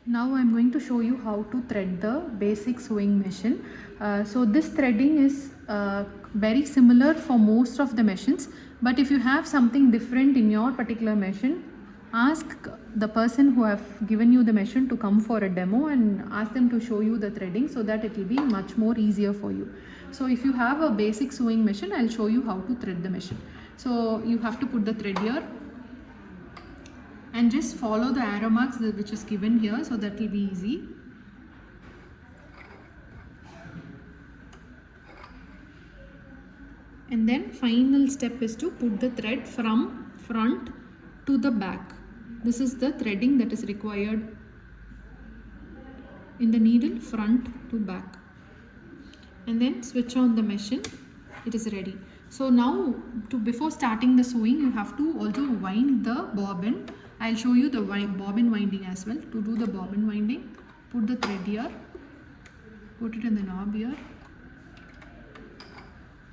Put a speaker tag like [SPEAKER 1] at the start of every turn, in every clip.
[SPEAKER 1] Now I'm going to show you how to thread the basic sewing machine. So this threading is very similar for most of the machines, but if you have something different in your particular machine, ask the person who have given you the machine to come for a demo and ask them to show you the threading, so that it will be much more easier for you. So if you have a basic sewing machine, I'll show you how to thread the machine. So you have to put the thread here and just follow the arrow marks which is given here, so that will be easy. And then final step is to put the thread from front to the back. This is the threading that is required in the needle, front to back. And then switch on the machine. It is ready. So now before starting the sewing, you have to also wind the bobbin. I'll show you the bobbin winding as well. To do the bobbin winding, put the thread here, put it in the knob here,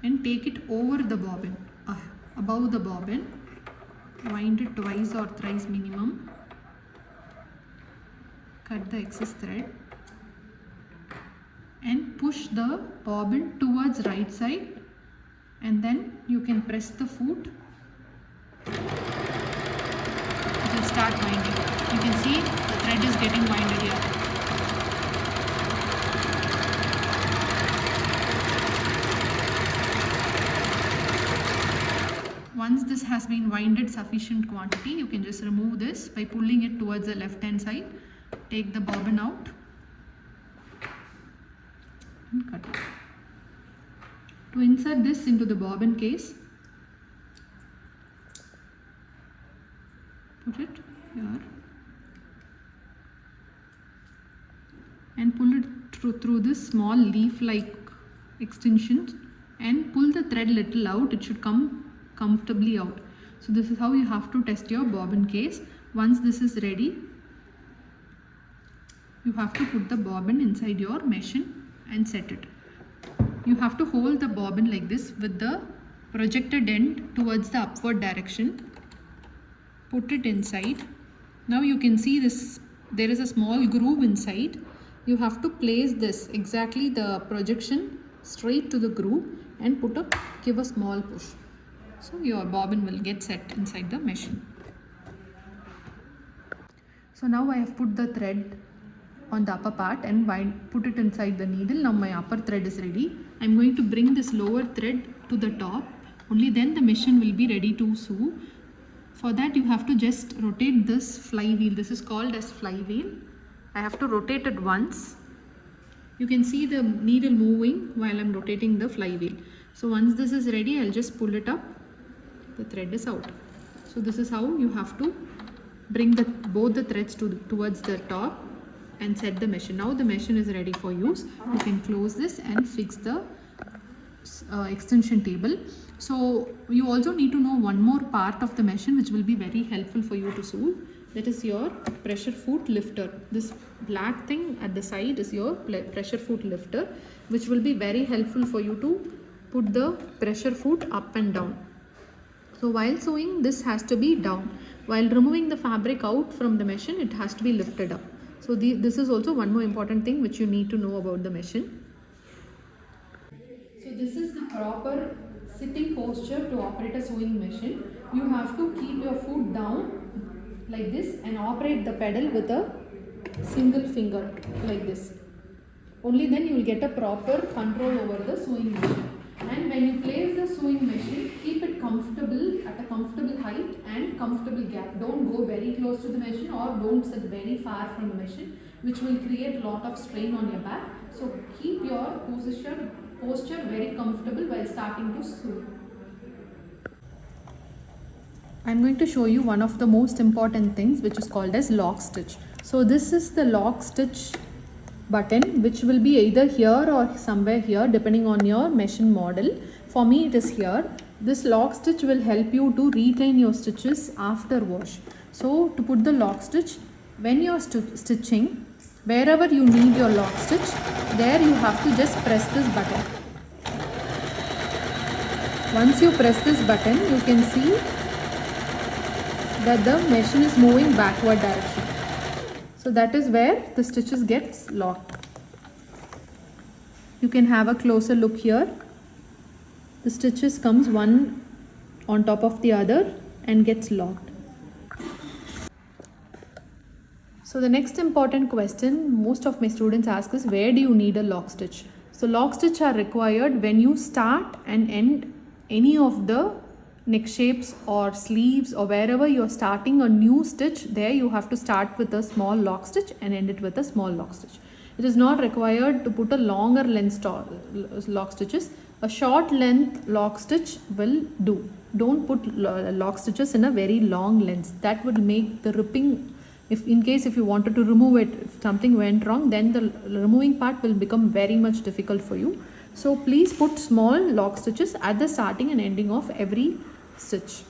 [SPEAKER 1] and take it over the bobbin, above the bobbin. Wind it twice or thrice minimum. Cut the excess thread and push the bobbin towards right side, and then you can press the foot. It will start winding. You can see the thread is getting winded here. Once this has been winded sufficient quantity, you can just remove this by pulling it towards the left hand side. Take the bobbin out and cut it. To insert this into the bobbin case, put it here and pull it through this small leaf like extension and pull the thread little out. It should come comfortably out. So this is how you have to test your bobbin case. Once this is ready, you have to put the bobbin inside your machine and set it. You have to hold the bobbin like this with the projected end towards the upward direction. Put it inside. Now you can see this, there is a small groove inside. You have to place this exactly the projection straight to the groove and give a small push. So your bobbin will get set inside the machine. So now I have put the thread on the upper part and put it inside the needle. Now my upper thread is ready. I'm going to bring this lower thread to the top. Only then the machine will be ready to sew. For that you have to just rotate this flywheel. This is called as flywheel. I have to rotate it once. You can see the needle moving while I'm rotating the flywheel. So once this is ready, I'll just pull it up. The thread is out. So this is how you have to bring both the threads towards the top and set the machine. Now the machine is ready for use. You can close this and fix the extension table. So you also need to know one more part of the machine which will be very helpful for you to sew. That is your pressure foot lifter. This black thing at the side is your pressure foot lifter, which will be very helpful for you to put the pressure foot up and down. So while sewing, this has to be down. While removing the fabric out from the machine, it has to be lifted up. So this is also one more important thing which you need to know about the machine. So this is the proper sitting posture to operate a sewing machine. You have to keep your foot down like this and operate the pedal with a single finger like this. Only then you will get a proper control over the sewing machine. And when you place the sewing machine, keep it comfortable at a comfortable height and comfortable gap. Don't go very close to the machine or don't sit very far from the machine, which will create a lot of strain on your back. So keep your posture very comfortable while starting to sew. I'm going to show you one of the most important things, which is called as lock stitch. So this is the lock stitch button, which will be either here or somewhere here depending on your machine model. For me it is here. This lock stitch will help you to retain your stitches after wash. So to put the lock stitch, when you are stitching, wherever you need your lock stitch, there you have to just press this button. Once you press this button, you can see that the machine is moving backward direction. So that is where the stitches gets locked. You can have a closer look here. The stitches comes one on top of the other and gets locked. So the next important question most of my students ask is, where do you need a lock stitch? So lock stitch are required when you start and end any of the neck shapes or sleeves, or wherever you are starting a new stitch, there you have to start with a small lock stitch and end it with a small lock stitch. It is not required to put a longer length lock stitches. A short length lock stitch will do. Don't put lock stitches in a very long length. That will make the ripping, if you wanted to remove it, if something went wrong, then the removing part will become very much difficult for you. So please put small lock stitches at the starting and ending of every stitch.